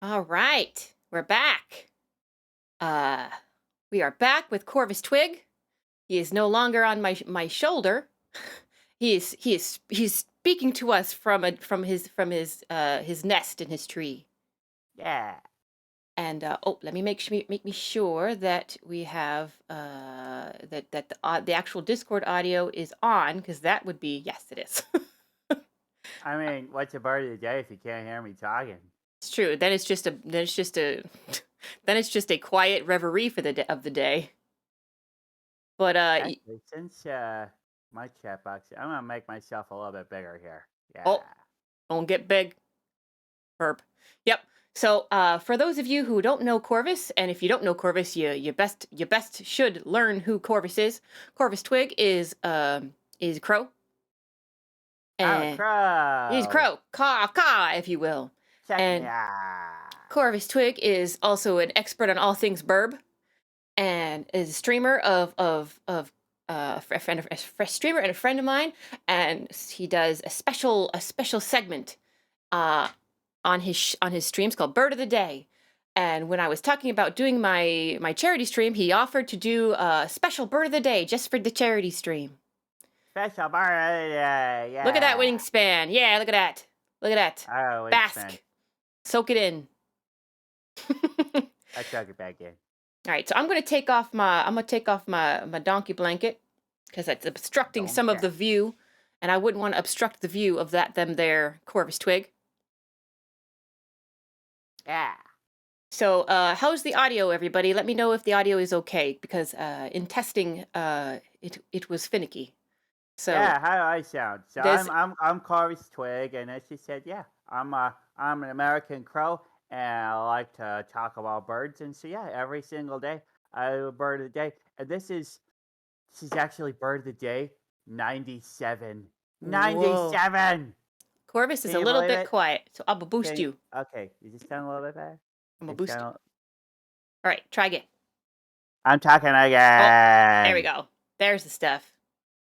All right, we're back. Uh, we are back with Corvus Twig. He is no longer on my shoulder. He's speaking to us from his nest in his tree. Yeah. And let me make me sure that we have the actual Discord audio is on, because that would be, yes, it is. I mean, what's the bird of the day if you can't hear me talking? It's true. Then it's just a quiet reverie for the day. But Actually, since my chat box, I'm gonna make myself a little bit bigger here. Yeah. oh, don't get big. Herb. Yep. So, for those of you who don't know Corvus, and if you don't know Corvus, you best should learn who Corvus is. Corvus Twig is Crow, I'm a and he's crow. Crow, caw, if you will. Check me And out. Corvus Twig is also an expert on all things burb, and is a streamer of a streamer and a friend of mine, and he does a special segment uh on his streams called Bird of the Day. And when I was talking about doing my charity stream, he offered to do a special Bird of the Day just for the charity stream. Special bird of the day. Look at that Yeah. wingspan. Yeah, look at that. Look at that. Oh, it's fun. Bask. Soak it in. All I took it back in. right, so I'm gonna take off my donkey blanket because it's obstructing Don't some of care. the view, and I wouldn't want to obstruct the view of them there Corvus Twig. Yeah. So, how's the audio, everybody? Let me know if the audio is okay, because in testing, it was finicky. So Yeah, how do I sound? So there's I'm Corey's Twig, and as she said, yeah, I'm an American crow, and I like to talk about birds. And so yeah, every single day I do a bird of the day, and this is actually bird of the day 97. whoa, 97. Corvus is Can a you little believe bit it? quiet, so I'm gonna boost Can you, you. okay, does this sound a little bit better? I'm gonna It boost you. sound, All right, try again. I'm talking Oh, there we again. go. There's the stuff.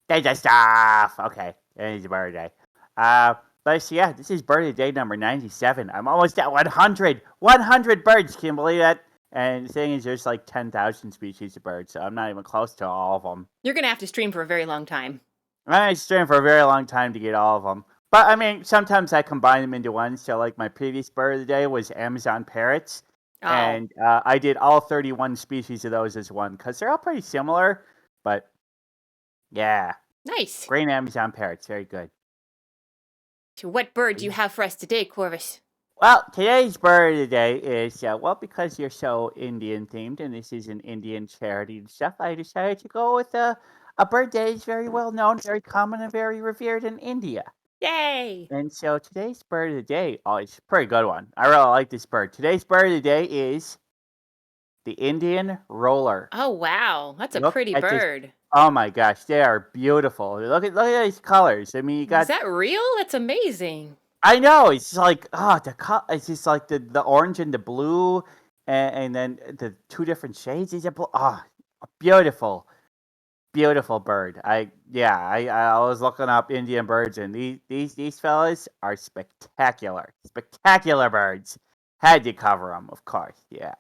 There's the stuff. Okay, it's a bird day. But so yeah, this is bird of the day number 97. I'm almost at 100. 100 birds. Can you believe that? And the thing is, there's like 10,000 species of birds, so I'm not even close to all of them. You're gonna have to stream for a very long time. I streamed for a very long time to get all of them. But I mean, sometimes I combine them into one. So like my previous bird of the day was Amazon parrots, Oh, and I did all 31 species of those as one because they're all pretty similar. But yeah, nice. green Amazon parrots, very good. So, what bird do you have for us today, Corvus? Well, today's bird of the day is, well, because you're so Indian themed and this is an Indian charity and stuff, I decided to go with a bird that is very well known, very common, and very revered in India. Yay! And so today's bird of the day, oh, it's a pretty good one. I really like this bird. Today's bird of the day is the Indian roller. Oh wow, that's a Look pretty at this. bird. Oh my gosh, they are beautiful. Look at these colors. I mean, you Is got that real? That's amazing. I know it's like it's just like the orange and the blue, and then the two different shades. These are beautiful, beautiful bird. I was looking up Indian birds, and these fellas are spectacular, spectacular birds. Had to cover them, of course. Yeah.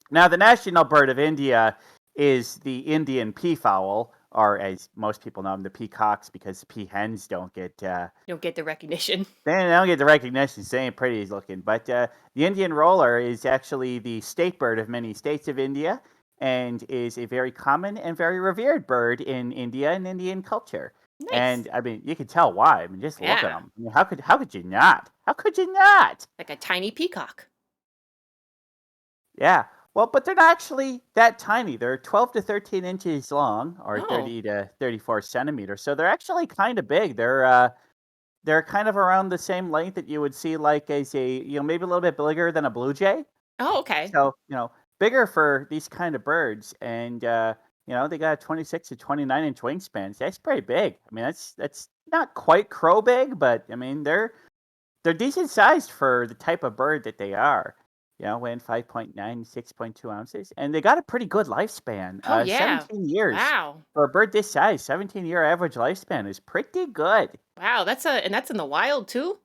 Now the national bird of India is the Indian peafowl, or as most people know them, the peacocks, because the peahens don't get You don't get the recognition. they don't get the recognition. They ain't pretty as looking. But the Indian roller is actually the state bird of many states of India and is a very common and very revered bird in India and Indian culture. Nice. And I mean, you can tell why. I mean, just look at Yeah, them. I mean, how could you not? How could you not? like a tiny peacock. Yeah. Well, but they're not actually that tiny. They're 12 to 13 inches long, or Oh, 30 to 34 centimeters. So they're actually kind of big. They're kind of around the same length that you would see like as maybe a little bit bigger than a blue jay. oh, okay. So, bigger for these kind of birds. And, they got a 26 to 29-inch wingspans. That's pretty big. I mean, that's not quite crow big, but I mean, they're decent sized for the type of bird that they are. Weighing 5.9, 6.2 ounces. And they got a pretty good lifespan. Oh yeah. 17 years. Wow. For a bird this size, 17-year average lifespan is pretty good. Wow. That's in the wild too.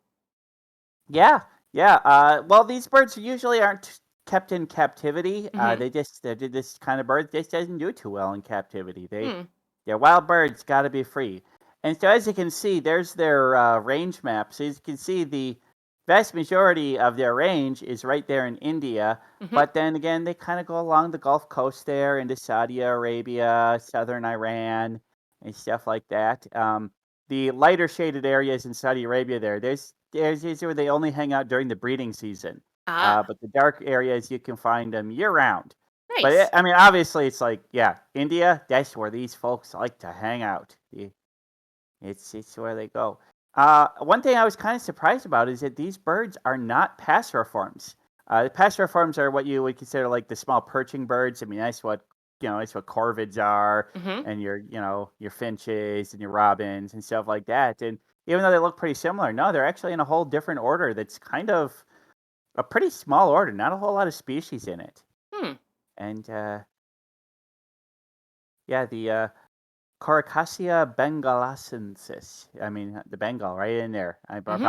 Yeah, Yeah. Well, these birds usually aren't kept in captivity. Hmm. They're this kind of bird just doesn't do too well in captivity. Hmm. They're wild birds, got to be free. And so, as you can see, there's their range map. So, as you can see, the vast majority of their range is right there in India. Hmm. But then again, they kind of go along the Gulf Coast there into Saudi Arabia, southern Iran, and stuff like that. The lighter shaded areas in Saudi Arabia there's these where they only hang out during the breeding season. Ah, But the dark areas you can find them year round. But nice. I mean, obviously, it's like, yeah, India. That's where these folks like to hang out. It's where they go. One thing I was kind of surprised about is that these birds are not passeriforms. The passeriforms are what you would consider like the small perching birds. I mean, that's what corvids are, Hmm. and your finches and your robins and stuff like that. And even though they look pretty similar, no, they're actually in a whole different order. That's kind of a pretty small order. Not a whole lot of species in it. Hmm. And yeah, the Coricacia bengalacensis. I mean, the Bengal right in there. Hmm.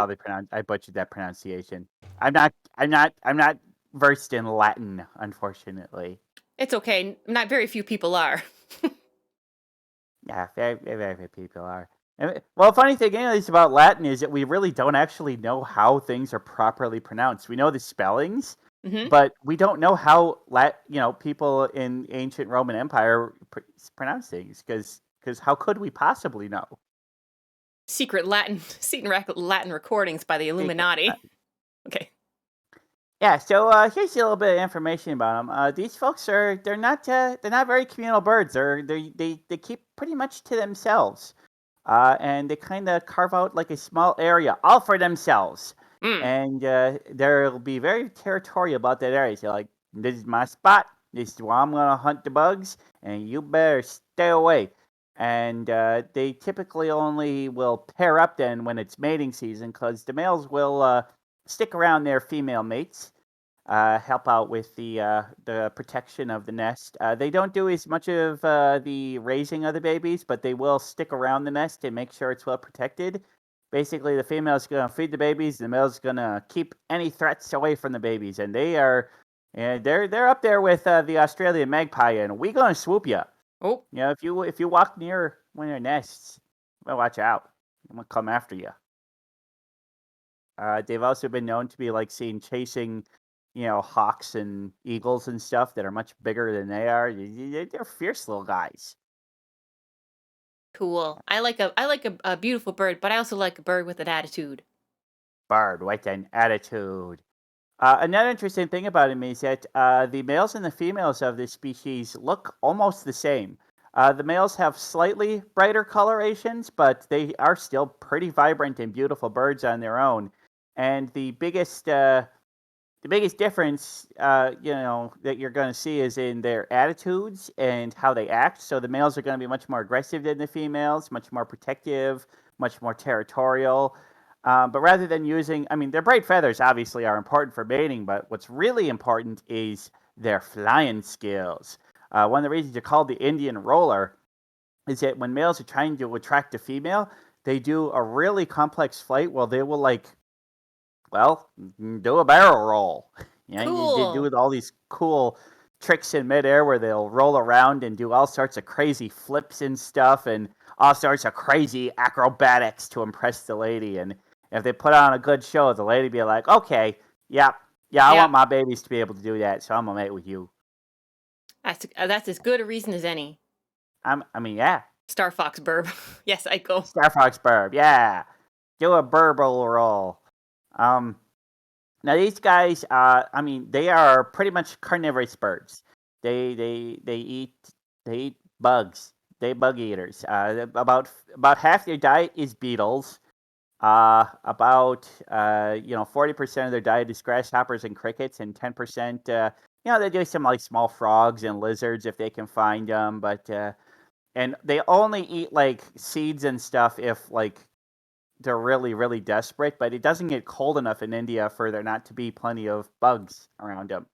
I butchered that pronunciation. I'm not versed in Latin, unfortunately. It's okay. Not very few people are. Yeah, very few people are. Well, funny thing is about Latin is that we really don't actually know how things are properly pronounced. We know the spellings, Hmm. but we don't know how people in ancient Roman Empire pronounce things because how could we possibly know? Secret Latin recordings by the Illuminati. Okay. Yeah, so here's a little bit of information about them. These folks they're not very communal birds. They keep pretty much to themselves, and they kind of carve out like a small area all for themselves, Mm. and they'll be very territorial about that area. So like, this is my spot. This is where I'm gonna hunt the bugs, and you better stay away. And they typically only will pair up then when it's mating season, because the males will stick around their female mates, help out with the protection of the nest. They don't do as much of the raising of the babies, but they will stick around the nest and make sure it's well protected. Basically, the female's gonna feed the babies, the male's gonna keep any threats away from the babies, and they're up there with the Australian magpie, and we gonna swoop you. Oh, If you walk near one of their nests, well, watch out. I'm gonna come after you. They've also been known to be like seen chasing, hawks and eagles and stuff that are much bigger than they are. They're fierce little guys. cool. I like a beautiful bird, but I also like a bird with an attitude. Bird with an attitude. Another interesting thing about him is that the males and the females of this species look almost the same. The males have slightly brighter colorations, but they are still pretty vibrant and beautiful birds on their own. And the biggest difference, that you're going to see is in their attitudes and how they act. So the males are going to be much more aggressive than the females, much more protective, much more territorial. But rather than I mean, their bright feathers obviously are important for mating, but what's really important is their flying skills. One of the reasons they're called the Indian roller is that when males are trying to attract a female, they do a really complex flight. Well, they will do a barrel roll. They do Cool. all these cool tricks in midair where they'll roll around and do all sorts of crazy flips and stuff and all sorts of crazy acrobatics to impress the lady. And if they put on a good show, the lady be like, okay, yeah, yeah, I Yeah, want my babies to be able to do that, so I'm gonna mate with you. that's as good a reason as any. I mean, yeah, Star Fox Burb. Yes, I go. Star Fox Burb, yeah, do a burble roll. Um, Now these guys, I mean, they are pretty much carnivorous birds. They eat bugs. They bug eaters. About half their diet is beetles. About 40% of their diet is grasshoppers and crickets, and 10%, they do some like small frogs and lizards if they can find them. But and they only eat like seeds and stuff if like they're really, really desperate, but it doesn't get cold enough in India for there not to be plenty of bugs around them.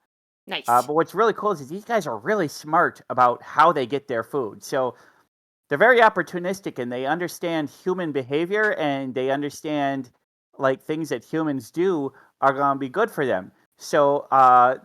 Nice. But what's really cool is these guys are really smart about how they get their food. So they're very opportunistic and they understand human behavior and they understand like things that humans do are going to be good for them. So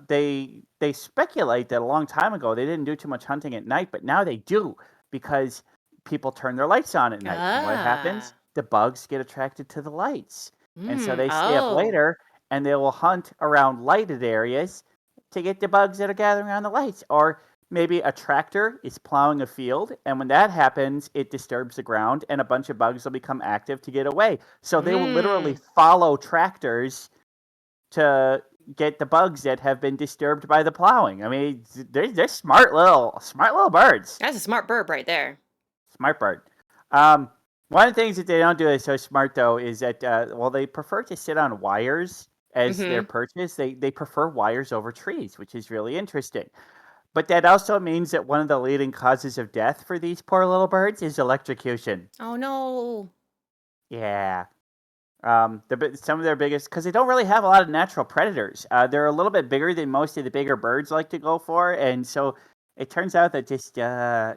they speculate that a long time ago they didn't do too much hunting at night, but now they do because people turn their lights on at night. And what happens? Ah. The bugs get attracted to the lights. And so they stay up Oh. later and they will hunt around lighted areas to get the bugs that are gathering around the lights. Or maybe a tractor is plowing a field, and when that happens, it disturbs the ground, and a bunch of bugs will become active to get away. So they will literally Mm. follow tractors to get the bugs that have been disturbed by the plowing. I mean, they're smart little birds. That's a smart bird right there. Smart bird. Um, one of the things that they don't do is so smart though is that well they prefer to sit on wires as their Mm-hmm. perches. They prefer wires over trees, which is really interesting. But that also means that one of the leading causes of death for these poor little birds is electrocution. Oh no. Yeah. Some of their biggest, because they don't really have a lot of natural predators. They're a little bit bigger than most of the bigger birds like to go for, and so it turns out that just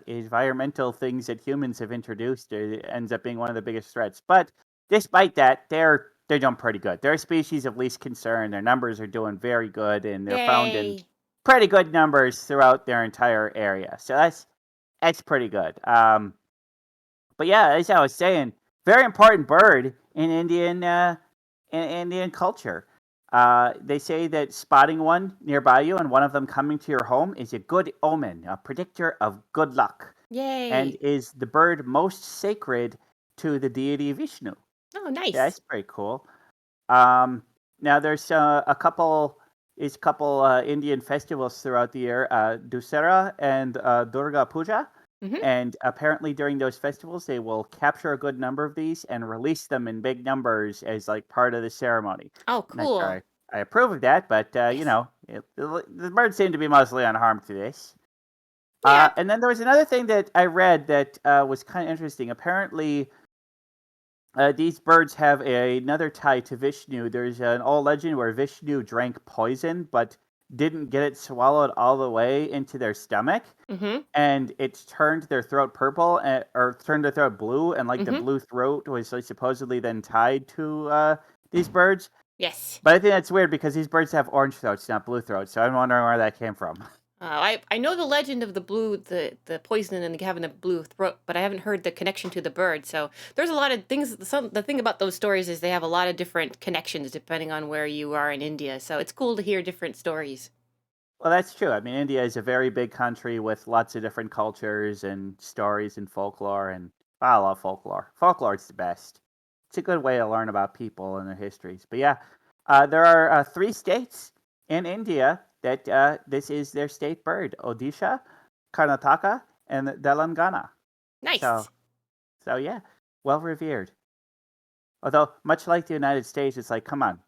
environmental things that humans have introduced ends up being one of the biggest threats. But despite that, they're doing pretty good. They're a species of least concern. Their numbers are doing very good, and they're found in Yay. pretty good numbers throughout their entire area. So that's pretty good. But yeah, as I was saying, very important bird in Indian culture. They say that spotting one nearby you and one of them coming to your home is a good omen, a predictor of good luck, and Yay. is the bird most sacred to the deity Vishnu. Oh, Yeah, nice. that's pretty cool. Um, Now there's a couple Indian festivals throughout the year, Dussehra and Durga Puja, Mm-hmm. and apparently during those festivals they will capture a good number of these and release them in big numbers as like part of the ceremony. Oh, I'm not sure cool. I approve of that, but Yes. the birds seem to be mostly unharmed through this. Yeah. And then there was another thing that I read that was kind of interesting. Apparently, these birds have another tie to Vishnu. There's an old legend where Vishnu drank poison, but didn't get it swallowed all the way into their stomach, Mm-hmm. and it's turned their throat purple, or turned their throat blue, and like the Mm-hmm. blue throat was like, supposedly then tied to these birds. Yes. But I think that's weird because these birds have orange throats, not blue throats. So I'm wondering where that came from. I know the legend of the blue the poison and having a blue throat, but I haven't heard the connection to the bird. So there's a lot of things. The thing about those stories is they have a lot of different connections depending on where you are in India. So it's cool to hear different stories. Well, that's true. I mean, India is a very big country with lots of different cultures and stories and folklore, and I love folklore. Folklore is the best. It's a good way to learn about people and their histories. But yeah, there are three states in India that this is their state bird: Odisha, Karnataka, and Telangana. So, Nice. so yeah, well revered. Although, much like the United States, it's like, come on,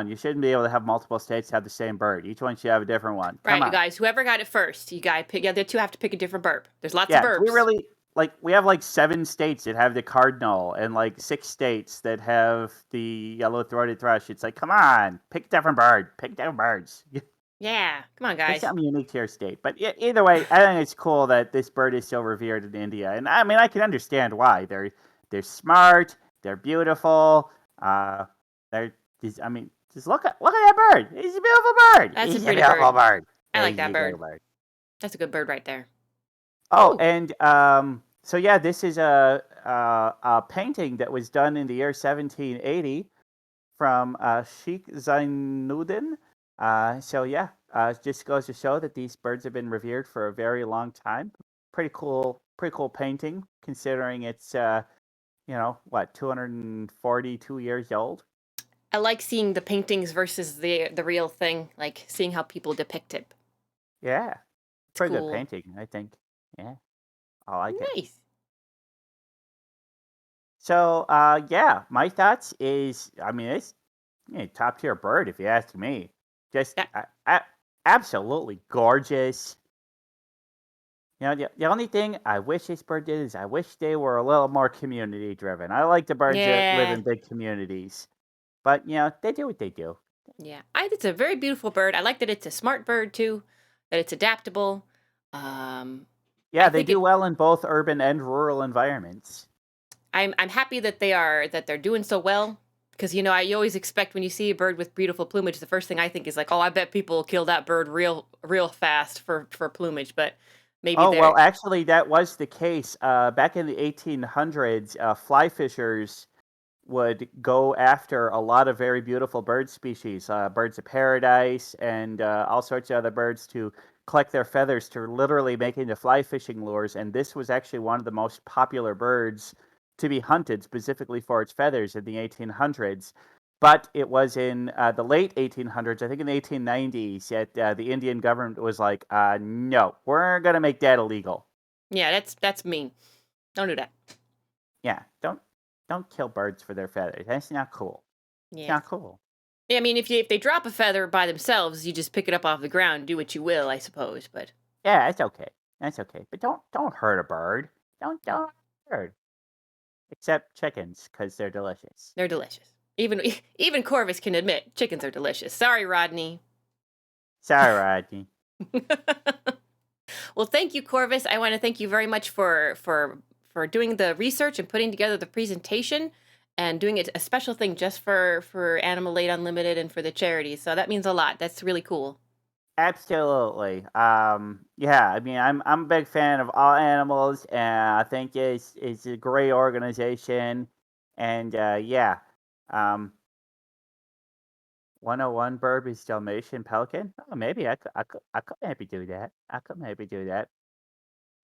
you shouldn't be able to have multiple states have the same bird. Each one should have a different one. Come Right, you on. guys. Whoever got it first, you got to pick. Yeah, the two have to pick a different burp. There's lots of Yeah, do we burps. really like we have like 7 states that have the cardinal and like 6 states that have the yellow-throated thrush. It's like, come on, pick a different bird. Pick different birds. Yeah, come on, Pick guys. something unique to your state. But either way, I think it's cool that this bird is so revered in India. And I mean, I can understand why. They're smart, they're beautiful. Uh they're just, I mean, just look at that bird. He's a beautiful bird. That's a He's a pretty beautiful bird. bird. I like He's that a beautiful bird. bird. That's a good bird right there. Oh, Ooh, and so yeah, this is a painting that was done in the year 1780 from Sheikh Zainuddin. So yeah, it just goes to show that these birds have been revered for a very long time. Pretty cool painting considering it's what 242 years old. I like seeing the paintings versus the real thing. Like seeing how people depict it. Yeah, It's pretty good cool. painting, I think. Yeah, I like it. Nice. So, yeah, my thoughts is, I mean, it's top tier bird if you ask me. Just That absolutely gorgeous. The only thing I wish this bird did is I wish they were a little more community driven. I like the birds that live yeah. in big communities, but they do what they do. Yeah, it's a very beautiful bird. I like that it's a smart bird too, that it's adaptable. Um, I Yeah, they think do it. well in both urban and rural environments. I'm happy that they're doing so well. Because you always expect when you see a bird with beautiful plumage, the first thing I think is like, oh, I bet people kill that bird real fast for plumage, but maybe Oh, they're well, actually, that was the case. Back in the 1800s, fly fishers would go after a lot of very beautiful bird species, birds of paradise, and all sorts of other birds to collect their feathers to literally make into fly fishing lures. And this was actually one of the most popular birds to be hunted specifically for its feathers in the 1800s. But it was in the late 1800s, I think in the 1890s, that the Indian government was like, no, we're going to make that illegal. yeah, that's mean. Don't do that. Yeah, don't kill birds for their feathers. That's not cool. It's Yeah. not cool. Yeah, I mean, if they drop a feather by themselves, you just pick it up off the ground, do what you will, I suppose. But Yeah, it's okay. That's okay. But don't hurt a bird. Don't hurt a bird. Except chickens, because they're delicious. they're delicious. Even Corvus can admit chickens are delicious. Sorry, Rodney. Sorry, Rodney. Well, thank you, Corvus. I want to thank you very much for doing the research and putting together the presentation and doing it a special thing just for Animal Aid Unlimited and for the charity. So that means a lot. That's really cool. Absolutely. Yeah, I mean, I'm a big fan of all animals, and I think it's a great organization. And yeah, um, 101 Burpees Dalmatian Pelican. Oh, maybe I could maybe do that. I could maybe do that.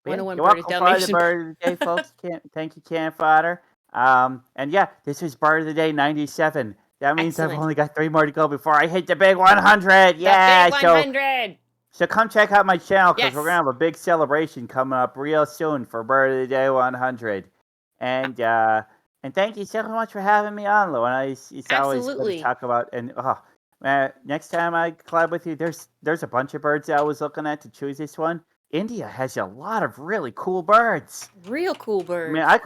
But yeah, 101 you're bird is welcome for the Dalmatian. bird of the day, folks. Thank you, Can Fodder. And yeah, this is bird of the day 97. That means I've Excellent. only got 3 more to go before I hit the big 100. The Yeah, big 100. so come check out my channel because Yes. we're gonna have a big celebration coming up real soon for Bird of the Day 100. And thank you so much for having me on, Luana. It's always good Absolutely. to talk about. And man, next time I collab with you, there's a bunch of birds I was looking at to choose this one. India has a lot of really cool birds. Real cool I birds. mean, I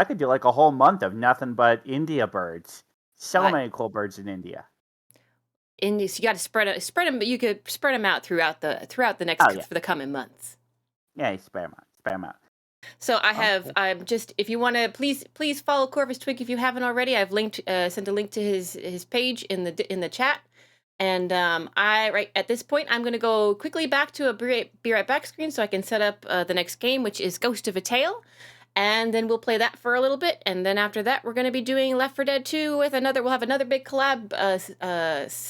could do like a whole month of nothing but India birds. So Right. many cool birds in India. And you got to spread them, but you could spread them out throughout the next Oh yeah, for the coming months. yeah, spare them out. So Okay. I'm just, if you want to, please follow Corvus Twig if you haven't already. I've sent a link to his page in the chat. And right at this point, I'm going to go quickly back to a be right back screen so I can set up the next game, which is Ghost of a Tale. And then we'll play that for a little bit. And then after that, we're going to be doing Left 4 Dead 2 with we'll have another big collab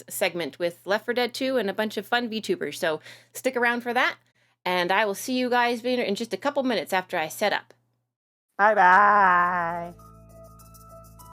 segment with Left 4 Dead 2 and a bunch of fun VTubers. So stick around for that. And I will see you guys in just a couple minutes after I set up. Bye bye.